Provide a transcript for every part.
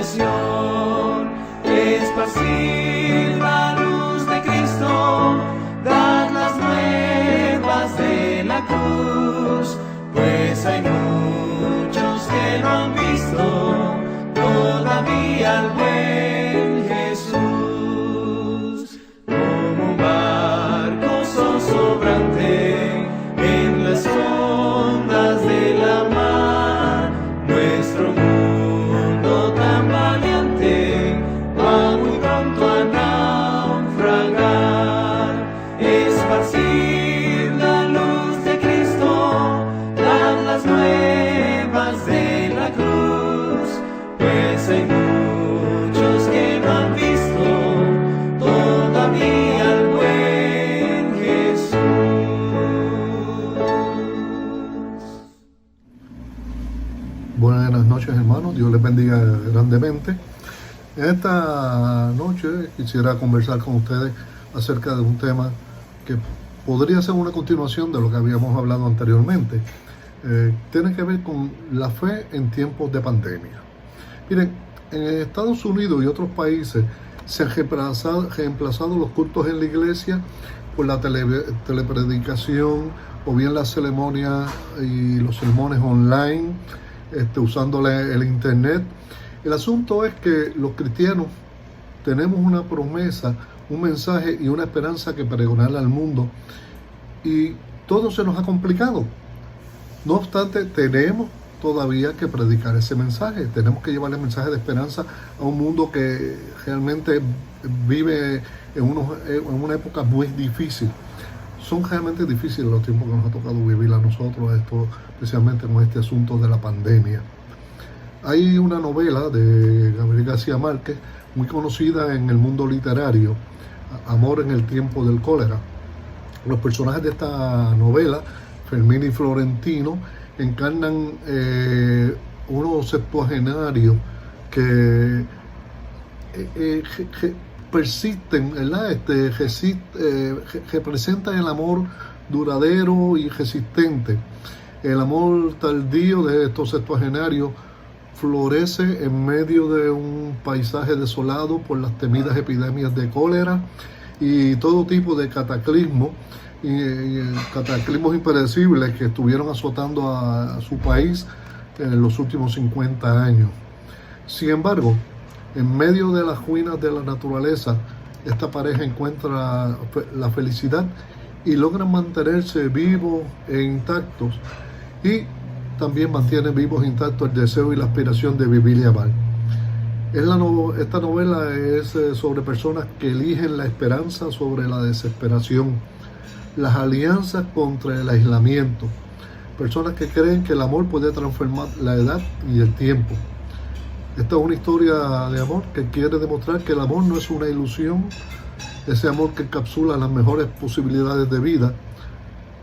aspiración, esparcir la luz de Cristo, dar las nuevas de la cruz, pues hay muchos que no han visto todavía al buen Jesús. Como un barco zozobrante en las ondas de la mar, nuestro mundo tan valiente va muy pronto a naufragar. Esparcir la luz de Cristo, dar las nuevas de la cruz, pues hay muchos que no han visto todavía al buen Jesús. Buenas noches, hermanos. Dios les bendiga grandemente. En esta noche quisiera conversar con ustedes acerca de un tema que podría ser una continuación de lo que habíamos hablado anteriormente. Tiene que ver con la fe en tiempos de pandemia. Miren, en Estados Unidos y otros países se han reemplazado los cultos en la iglesia por la telepredicación o bien las ceremonias y los sermones online, usando el internet. El asunto es que los cristianos tenemos una promesa, un mensaje y una esperanza que pregonarle al mundo, y todo se nos ha complicado. No obstante, tenemos todavía que predicar ese mensaje. Tenemos que llevarle el mensaje de esperanza a un mundo que realmente vive en una época muy difícil. Son realmente difíciles los tiempos que nos ha tocado vivir a nosotros, especialmente con este asunto de la pandemia. Hay una novela de Gabriel García Márquez, muy conocida en el mundo literario, Amor en el tiempo del cólera. Los personajes de esta novela, Fermín y Florentino, encarnan unos septuagenarios que persisten, ¿verdad? Representan el amor duradero y resistente. El amor tardío de estos septuagenarios florece en medio de un paisaje desolado por las temidas epidemias de cólera y todo tipo de cataclismos, cataclismos impredecibles que estuvieron azotando a su país en los últimos 50 años. Sin embargo, en medio de las ruinas de la naturaleza, esta pareja encuentra la felicidad y logran mantenerse vivos e intactos, y también mantienen vivos e intactos el deseo y la aspiración de vivir y amar. Esta novela es sobre personas que eligen la esperanza sobre la desesperación, las alianzas contra el aislamiento, personas que creen que el amor puede transformar la edad y el tiempo. Esta es una historia de amor que quiere demostrar que el amor no es una ilusión, ese amor que encapsula las mejores posibilidades de vida,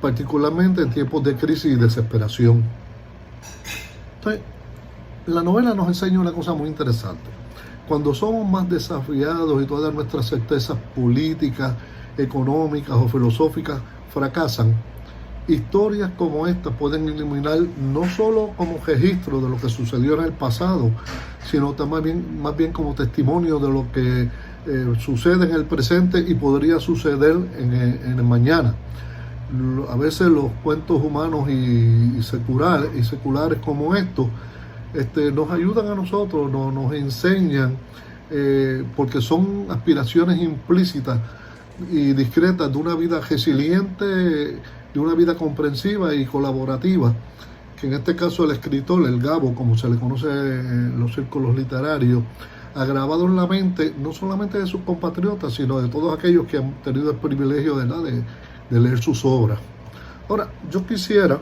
particularmente en tiempos de crisis y desesperación. Entonces, la novela nos enseña una cosa muy interesante. Cuando somos más desafiados y todas nuestras certezas políticas, económicas o filosóficas fracasan, historias como esta pueden iluminar no solo como registro de lo que sucedió en el pasado, sino también, más bien como testimonio de lo que sucede en el presente y podría suceder en el mañana. A veces los cuentos humanos y seculares como estos nos ayudan a nosotros, nos enseñan, porque son aspiraciones implícitas y discretas de una vida resiliente, de una vida comprensiva y colaborativa, que en este caso el escritor, el Gabo, como se le conoce en los círculos literarios, ha grabado en la mente no solamente de sus compatriotas, sino de todos aquellos que han tenido el privilegio de leer sus obras. Ahora, yo quisiera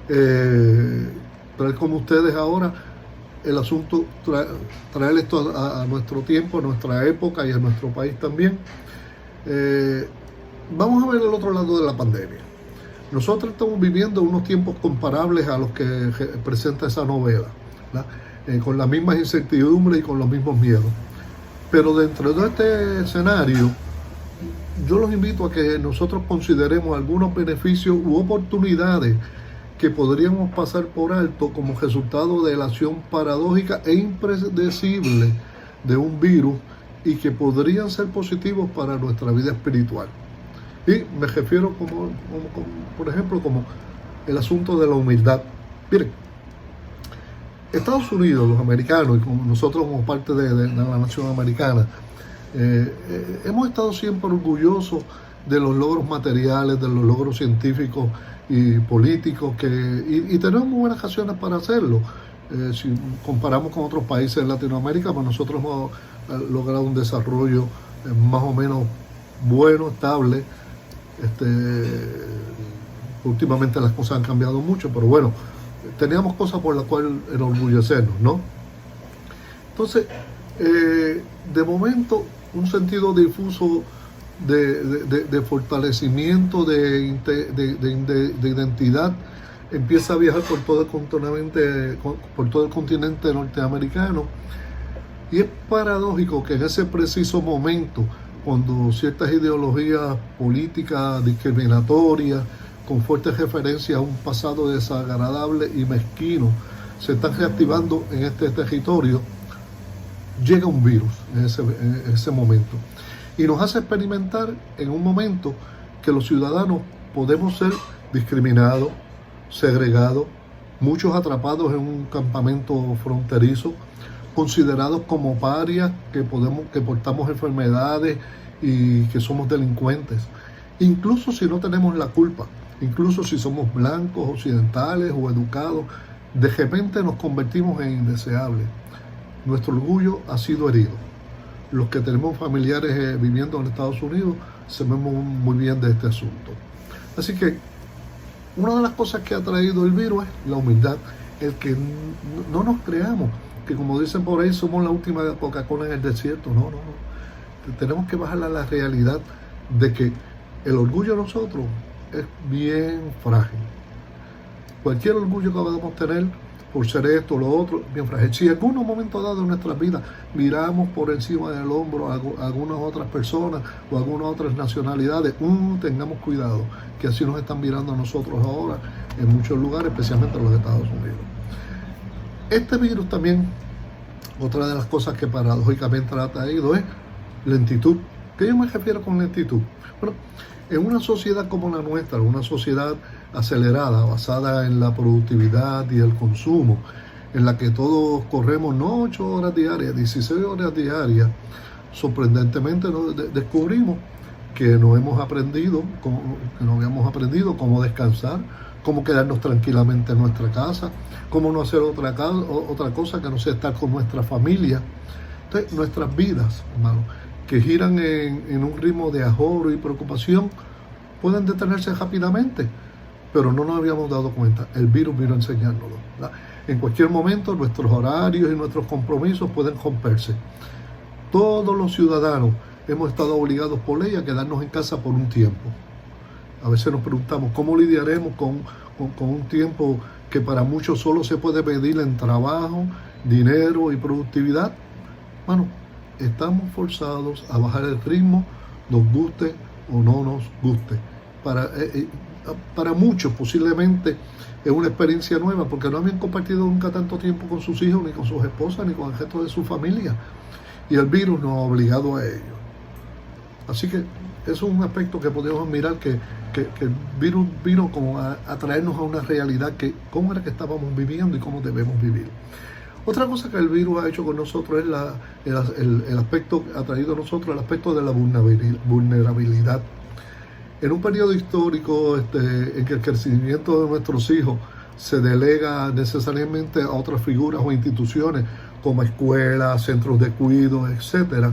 traer como ustedes ahora el asunto, traer esto a nuestro tiempo, a nuestra época y a nuestro país también. Vamos a ver el otro lado de la pandemia. Nosotros estamos viviendo unos tiempos comparables a los que presenta esa novela, con las mismas incertidumbres y con los mismos miedos. Pero dentro de este escenario, yo los invito a que nosotros consideremos algunos beneficios u oportunidades que podríamos pasar por alto como resultado de la acción paradójica e impredecible de un virus y que podrían ser positivos para nuestra vida espiritual. Y me refiero por ejemplo, como el asunto de la humildad. Miren, Estados Unidos, los americanos, y como nosotros como parte de la nación americana, hemos estado siempre orgullosos de los logros materiales, de los logros científicos y políticos, y tenemos muy buenas razones para hacerlo. Si comparamos con otros países de Latinoamérica, pues nosotros hemos logrado un desarrollo más o menos bueno, estable. Últimamente las cosas han cambiado mucho, pero bueno, teníamos cosas por las cuales enorgullecernos, ¿no? Entonces, de momento, un sentido difuso de fortalecimiento de identidad empieza a viajar por todo el continente norteamericano, y es paradójico que en ese preciso momento, cuando ciertas ideologías políticas discriminatorias con fuerte referencia a un pasado desagradable y mezquino se están reactivando en este territorio, llega un virus en ese momento y nos hace experimentar en un momento que los ciudadanos podemos ser discriminados, segregados, muchos atrapados en un campamento fronterizo, considerados como parias, que portamos enfermedades y que somos delincuentes, incluso si no tenemos la culpa, incluso si somos blancos, occidentales o educados, de repente nos convertimos en indeseables. Nuestro orgullo ha sido herido. Los que tenemos familiares viviendo en Estados Unidos sabemos muy bien de este asunto. Así que una de las cosas que ha traído el virus es la humildad, el que no nos creamos que, como dicen por ahí, somos la última Coca-Cola en el desierto. No. Tenemos que bajar a la realidad de que el orgullo de nosotros es bien frágil. Cualquier orgullo que podamos tener por ser esto o lo otro, bien frágil. Si en algún momento dado en nuestras vidas miramos por encima del hombro a algunas otras personas o a algunas otras nacionalidades, tengamos cuidado, que así nos están mirando a nosotros ahora en muchos lugares, especialmente en los Estados Unidos. Este virus también, otra de las cosas que paradójicamente ha traído es lentitud. ¿Qué yo me refiero con lentitud? Bueno, en una sociedad como la nuestra, una sociedad acelerada, basada en la productividad y el consumo, en la que todos corremos no 8 horas diarias, 16 horas diarias, sorprendentemente descubrimos que no habíamos aprendido cómo descansar, cómo quedarnos tranquilamente en nuestra casa, cómo no hacer otra cosa que no sea estar con nuestra familia. Entonces, nuestras vidas, hermano, que giran en un ritmo de ahorro y preocupación, pueden detenerse rápidamente, pero no nos habíamos dado cuenta. El virus vino a enseñárnoslo, ¿verdad? En cualquier momento nuestros horarios y nuestros compromisos pueden romperse. Todos los ciudadanos hemos estado obligados por ley a quedarnos en casa por un tiempo. A veces nos preguntamos cómo lidiaremos con un tiempo que para muchos solo se puede medir en trabajo, dinero y productividad. Bueno, estamos forzados a bajar el ritmo, nos guste o no nos guste. Para muchos posiblemente es una experiencia nueva, porque no habían compartido nunca tanto tiempo con sus hijos, ni con sus esposas, ni con el resto de su familia. Y el virus nos ha obligado a ello. Así que eso es un aspecto que podemos mirar, que el virus vino como a traernos a una realidad, que cómo era que estábamos viviendo y cómo debemos vivir. Otra cosa que el virus ha hecho con nosotros es el aspecto, ha traído a nosotros el aspecto de la vulnerabilidad. En un periodo histórico en que el crecimiento de nuestros hijos se delega necesariamente a otras figuras o instituciones como escuelas, centros de cuidado, etcétera,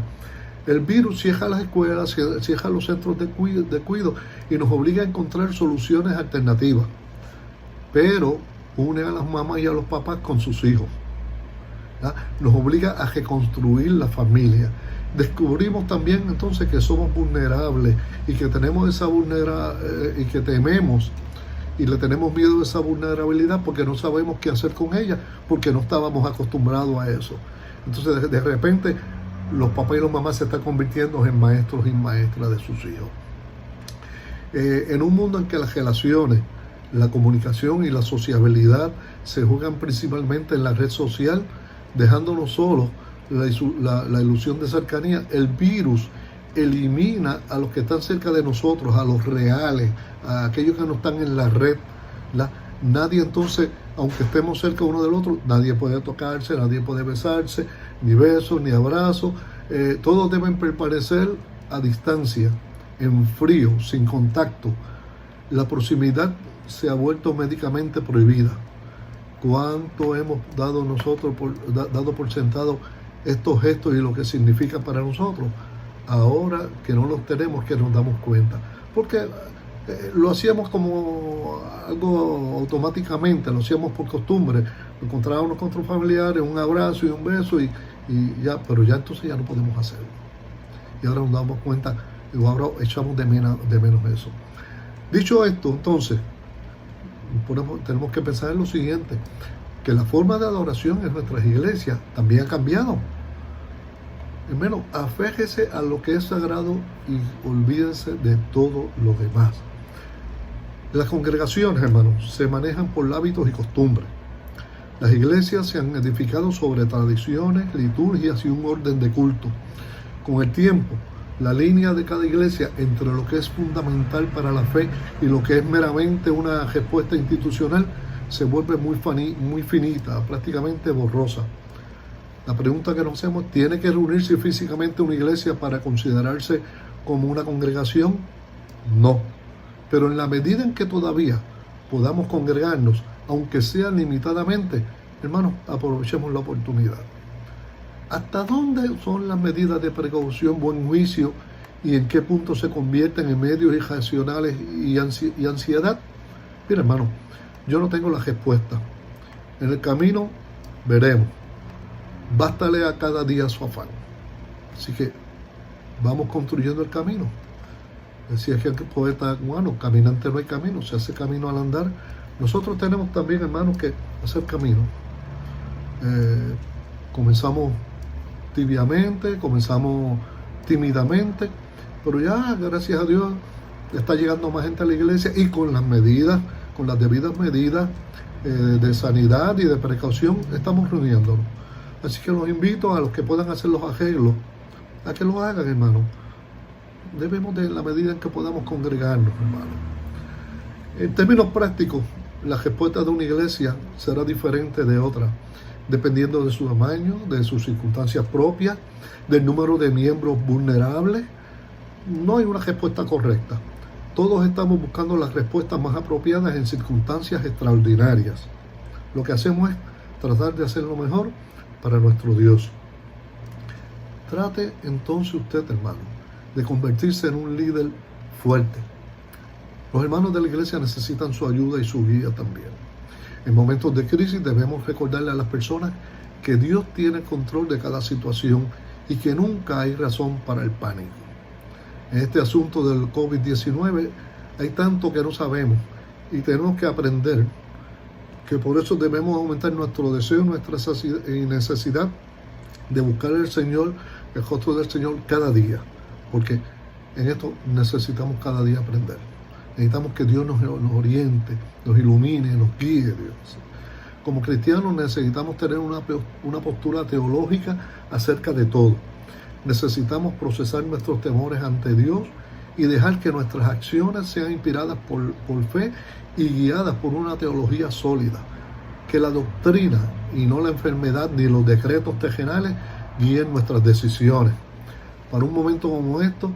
el virus cierra las escuelas, cierra los centros de cuidado y nos obliga a encontrar soluciones alternativas, pero une a las mamás y a los papás con sus hijos, ¿verdad? Nos obliga a reconstruir la familia. Descubrimos también entonces que somos vulnerables y que tenemos esa vulnerabilidad y que tememos y le tenemos miedo a esa vulnerabilidad porque no sabemos qué hacer con ella, porque no estábamos acostumbrados a eso. Entonces de repente los papás y las mamás se están convirtiendo en maestros y maestras de sus hijos. En un mundo en que las relaciones, La comunicación y la sociabilidad se juegan principalmente en la red social, dejándonos solos la ilusión de cercanía. El virus elimina a los que están cerca de nosotros, a los reales, a aquellos que no están en la red. Nadie entonces, aunque estemos cerca uno del otro, nadie puede tocarse, nadie puede besarse, ni besos, ni abrazos. Todos deben permanecer a distancia, en frío, sin contacto. La proximidad se ha vuelto médicamente prohibida. ¿Cuánto hemos dado nosotros dado por sentado estos gestos y lo que significa para nosotros? Ahora que no los tenemos, que nos damos cuenta. Porque lo hacíamos como algo automáticamente, lo hacíamos por costumbre. Encontrábamos con nuestros familiares, un abrazo y un beso y ya, pero ya entonces ya no podemos hacerlo. Y ahora nos damos cuenta, y ahora echamos de menos eso. Dicho esto, entonces, tenemos que pensar en lo siguiente, que la forma de adoración en nuestras iglesias también ha cambiado. Hermano, aféjese a lo que es sagrado y olvídense de todo lo demás. Las congregaciones, hermanos, se manejan por hábitos y costumbres. Las iglesias se han edificado sobre tradiciones, liturgias y un orden de culto. Con el tiempo, la línea de cada iglesia entre lo que es fundamental para la fe y lo que es meramente una respuesta institucional se vuelve muy finita, prácticamente borrosa. La pregunta que nos hacemos, ¿tiene que reunirse físicamente una iglesia para considerarse como una congregación? No. Pero en la medida en que todavía podamos congregarnos, aunque sea limitadamente, hermanos, aprovechemos la oportunidad. ¿Hasta dónde son las medidas de precaución, buen juicio y en qué punto se convierten en medios irracionales y ansiedad? Mira, hermano, yo no tengo la respuesta. En el camino veremos. Bástale a cada día su afán. Así que vamos construyendo el camino. Decía aquel poeta cubano, caminante no hay camino, se hace camino al andar. Nosotros tenemos también, hermanos, que hacer camino. Comenzamos tibiamente, comenzamos tímidamente, pero ya, gracias a Dios, está llegando más gente a la iglesia y con las medidas, con las debidas medidas de sanidad y de precaución, estamos reuniéndonos. Así que los invito a los que puedan hacer los arreglos, a que lo hagan, hermano. Debemos de, en la medida en que podamos, congregarnos, hermano. En términos prácticos, la respuesta de una iglesia será diferente de otra, dependiendo de su tamaño, de sus circunstancias propias, del número de miembros vulnerables. No hay una respuesta correcta. Todos estamos buscando las respuestas más apropiadas en circunstancias extraordinarias. Lo que hacemos es tratar de hacer lo mejor para nuestro Dios. Trate entonces usted, hermano, de convertirse en un líder fuerte. Los hermanos de la iglesia necesitan su ayuda y su guía también. En momentos de crisis debemos recordarle a las personas que Dios tiene control de cada situación y que nunca hay razón para el pánico. En este asunto del COVID-19 hay tanto que no sabemos y tenemos que aprender que por eso debemos aumentar nuestro deseo, nuestra necesidad de buscar al Señor, el rostro del Señor cada día, porque en esto necesitamos cada día aprender. Necesitamos que Dios nos oriente, nos ilumine, nos guíe, Dios. Como cristianos necesitamos tener una postura teológica acerca de todo. Necesitamos procesar nuestros temores ante Dios y dejar que nuestras acciones sean inspiradas por fe y guiadas por una teología sólida. Que la doctrina y no la enfermedad ni los decretos terrenales guíen nuestras decisiones. Para un momento como esto,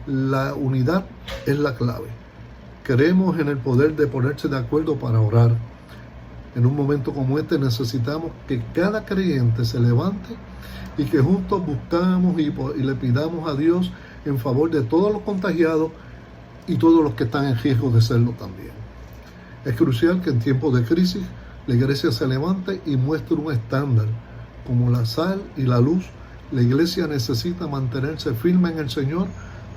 la unidad es la clave. Creemos en el poder de ponerse de acuerdo para orar. En un momento como este necesitamos que cada creyente se levante y que juntos buscamos y le pidamos a Dios en favor de todos los contagiados y todos los que están en riesgo de serlo también. Es crucial que en tiempos de crisis la iglesia se levante y muestre un estándar. Como la sal y la luz, la iglesia necesita mantenerse firme en el Señor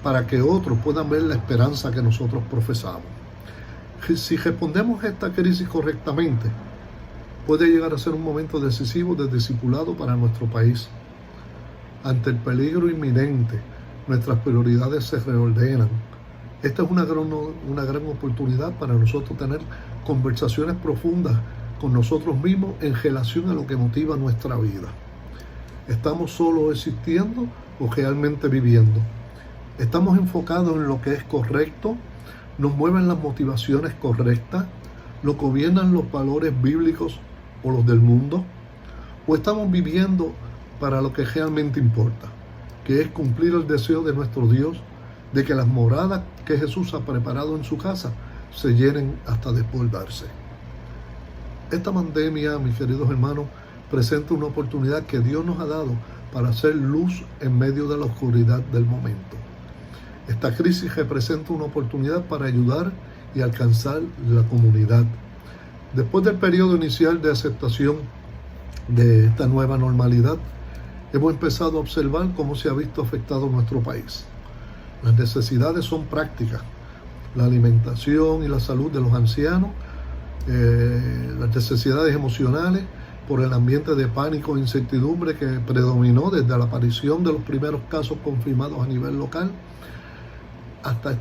para que otros puedan ver la esperanza que nosotros profesamos. Si respondemos a esta crisis correctamente, puede llegar a ser un momento decisivo de discipulado para nuestro país. Ante el peligro inminente, nuestras prioridades se reordenan. Esta es una gran oportunidad para nosotros tener conversaciones profundas con nosotros mismos en relación a lo que motiva nuestra vida. ¿Estamos solo existiendo o realmente viviendo? ¿Estamos enfocados en lo que es correcto? ¿Nos mueven las motivaciones correctas? ¿Lo gobiernan los valores bíblicos o los del mundo? ¿O estamos viviendo para lo que realmente importa, que es cumplir el deseo de nuestro Dios de que las moradas que Jesús ha preparado en su casa se llenen hasta desbordarse? Esta pandemia, mis queridos hermanos, presenta una oportunidad que Dios nos ha dado para hacer luz en medio de la oscuridad del momento. Esta crisis representa una oportunidad para ayudar y alcanzar la comunidad. Después del periodo inicial de aceptación de esta nueva normalidad, hemos empezado a observar cómo se ha visto afectado nuestro país. Las necesidades son prácticas: la alimentación y la salud de los ancianos, las necesidades emocionales por el ambiente de pánico e incertidumbre que predominó desde la aparición de los primeros casos confirmados a nivel local hasta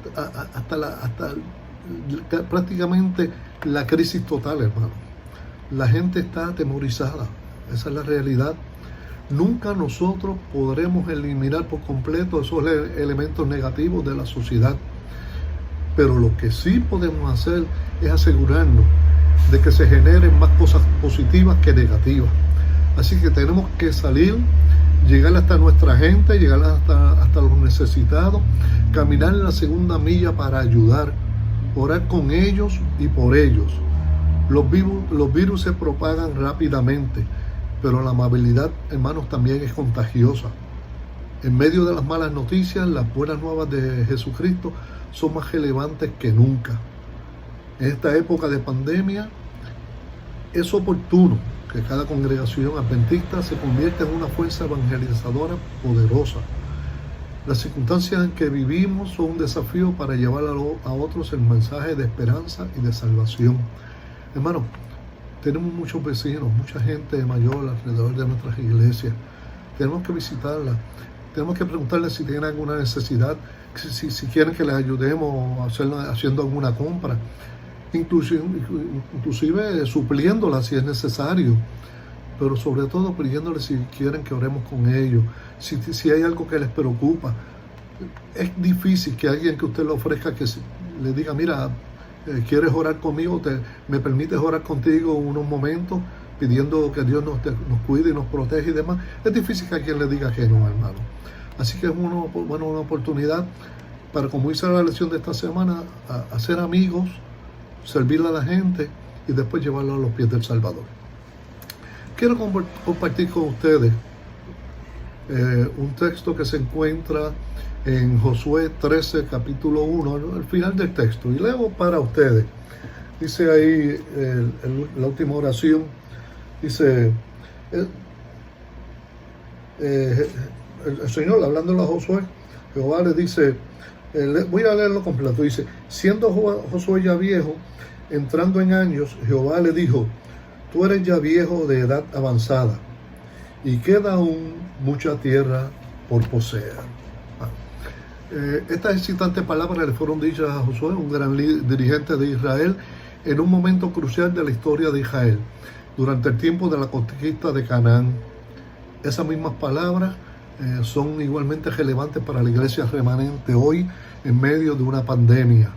prácticamente la crisis total, hermano. La gente está atemorizada, esa es la realidad. Nunca nosotros podremos eliminar por completo esos elementos negativos de la sociedad, pero lo que sí podemos hacer es asegurarnos de que se generen más cosas positivas que negativas. Así que tenemos que salir, llegar hasta nuestra gente, llegar hasta los necesitados, caminar en la segunda milla para ayudar, orar con ellos y por ellos. Los virus se propagan rápidamente, pero la amabilidad, hermanos, también es contagiosa. En medio de las malas noticias, las buenas nuevas de Jesucristo son más relevantes que nunca. En esta época de pandemia, es oportuno que cada congregación adventista se convierta en una fuerza evangelizadora poderosa. Las circunstancias en que vivimos son un desafío para llevar a otros el mensaje de esperanza y de salvación. Hermano, tenemos muchos vecinos, mucha gente mayor alrededor de nuestras iglesias. Tenemos que visitarlas. Tenemos que preguntarles si tienen alguna necesidad, si quieren que les ayudemos haciendo alguna compra, inclusive supliéndola si es necesario, pero sobre todo pidiéndoles si quieren que oremos con ellos, si hay algo que les preocupa. Es difícil que alguien que usted le ofrezca, que le diga: mira, ¿quieres orar conmigo? ¿Me permites orar contigo unos momentos pidiendo que Dios nos cuide y nos protege y demás? Es difícil que alguien le diga que no, hermano. Así que es una oportunidad para, como hice la lección de esta semana, hacer amigos, servirle a la gente y después llevarlo a los pies del Salvador. Quiero compartir con ustedes un texto que se encuentra en Josué 13, capítulo 1, al final del texto, y leo para ustedes. Dice ahí la última oración, dice el Señor, hablándole a Josué, Jehová le dice, voy a leerlo completo, dice: siendo Josué ya viejo, entrando en años, Jehová le dijo: tú eres ya viejo de edad avanzada, y queda aún mucha tierra por poseer. Estas excitantes palabras le fueron dichas a Josué, un gran dirigente de Israel, en un momento crucial de la historia de Israel, durante el tiempo de la conquista de Canaán. Esas mismas palabras son igualmente relevantes para la iglesia remanente hoy, en medio de una pandemia.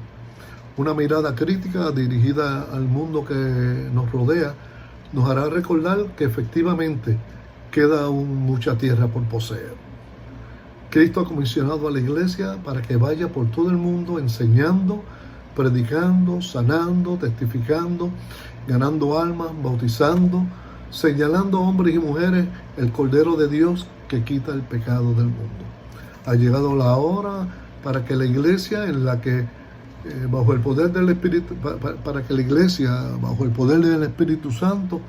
Una mirada crítica dirigida al mundo que nos rodea nos hará recordar que efectivamente queda aún mucha tierra por poseer. Cristo ha comisionado a la iglesia para que vaya por todo el mundo enseñando, predicando, sanando, testificando, ganando almas, bautizando, señalando a hombres y mujeres el Cordero de Dios que quita el pecado del mundo. Ha llegado la hora para que la iglesia, en la que bajo el poder del Espíritu, para que la iglesia bajo el poder del Espíritu Santo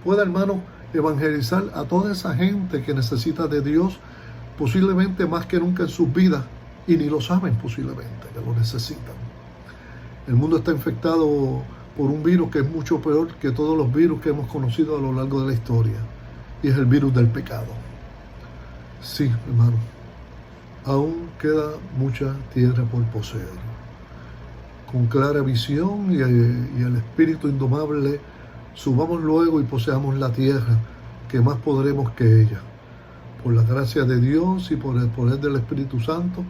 pueda, hermano, evangelizar a toda esa gente que necesita de Dios, posiblemente más que nunca en sus vidas, y ni lo saben posiblemente que lo necesitan. El mundo está infectado por un virus que es mucho peor que todos los virus que hemos conocido a lo largo de la historia, y es el virus del pecado. Sí, hermano, aún queda mucha tierra por poseer. con clara visión y el espíritu indomable, subamos luego y poseamos la tierra, que más podremos que ella. Por la gracia de Dios y por el poder del Espíritu Santo,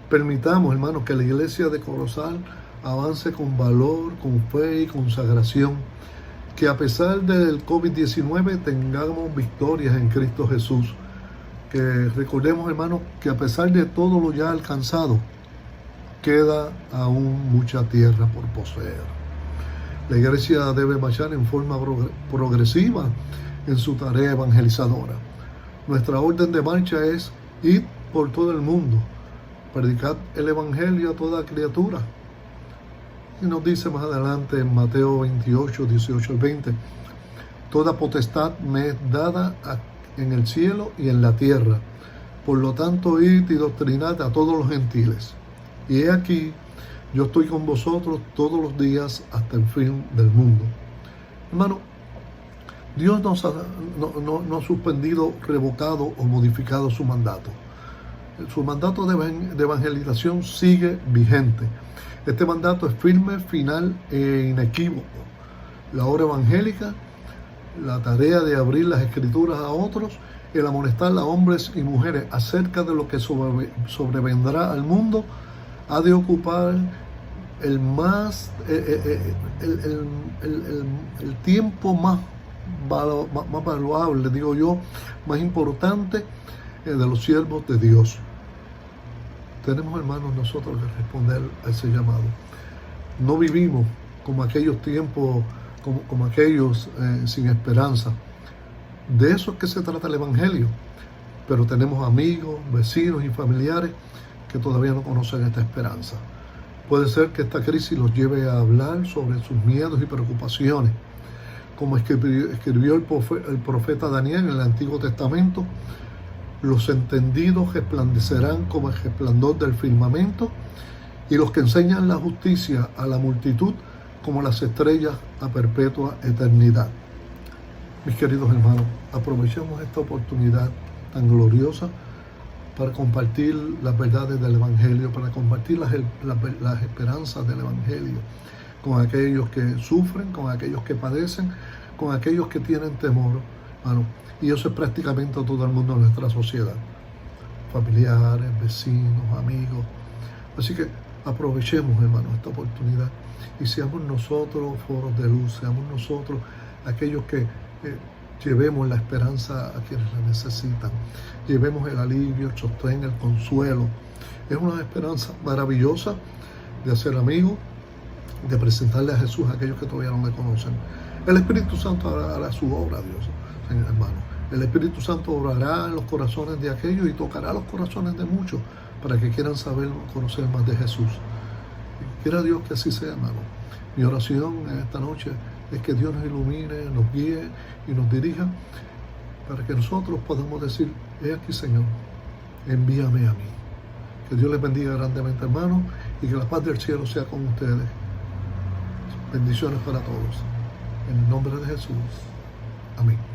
permitamos, hermanos, que la iglesia de Corozal avance con valor, con fe y consagración, que a pesar del COVID-19 tengamos victorias en Cristo Jesús, que recordemos, hermanos, que a pesar de todo lo ya alcanzado, queda aún mucha tierra por poseer. La iglesia debe marchar en forma progresiva en su tarea evangelizadora. Nuestra orden de marcha es ir por todo el mundo, predicar el evangelio a toda criatura. Y nos dice más adelante en Mateo 28, 18 al 20, toda potestad me es dada en el cielo y en la tierra. Por lo tanto, id y doctrinad a todos los gentiles. Y he aquí, yo estoy con vosotros todos los días hasta el fin del mundo. Hermano, Dios no ha suspendido, revocado o modificado su mandato. Su mandato de evangelización sigue vigente. Este mandato es firme, final e inequívoco. La obra evangélica, la tarea de abrir las escrituras a otros, el amonestar a hombres y mujeres acerca de lo que sobrevendrá al mundo, ha de ocupar el tiempo más valuable, digo yo, más importante de los siervos de Dios. Tenemos, hermanos, nosotros que responder a ese llamado. No vivimos como aquellos tiempos, como aquellos sin esperanza. De eso es que se trata el Evangelio. Pero tenemos amigos, vecinos y familiares que todavía no conocen esta esperanza. Puede ser que esta crisis los lleve a hablar sobre sus miedos y preocupaciones. Como escribió el profeta Daniel en el Antiguo Testamento, los entendidos resplandecerán como el resplandor del firmamento, y los que enseñan la justicia a la multitud como las estrellas a perpetua eternidad. Mis queridos hermanos, aprovechemos esta oportunidad tan gloriosa para compartir las verdades del Evangelio, para compartir las esperanzas del Evangelio con aquellos que sufren, con aquellos que padecen, con aquellos que tienen temor, hermano. Y eso es prácticamente todo el mundo en nuestra sociedad. Familiares, vecinos, amigos. Así que aprovechemos, hermano, esta oportunidad y seamos nosotros foros de luz, seamos nosotros aquellos que llevemos la esperanza a quienes la necesitan, llevemos el alivio, el sostén, el consuelo. Es una esperanza maravillosa de hacer amigos, de presentarle a Jesús a aquellos que todavía no le conocen. El Espíritu Santo hará su obra, Dios, hermano. El Espíritu Santo obrará en los corazones de aquellos y tocará los corazones de muchos para que quieran saber, conocer más de Jesús. Quiera Dios que así sea, hermano. Mi oración en esta noche es que Dios nos ilumine, nos guíe y nos dirija para que nosotros podamos decir, he aquí, Señor, envíame a mí. Que Dios les bendiga grandemente, hermano, y que la paz del cielo sea con ustedes. Bendiciones para todos. En el nombre de Jesús. Amén.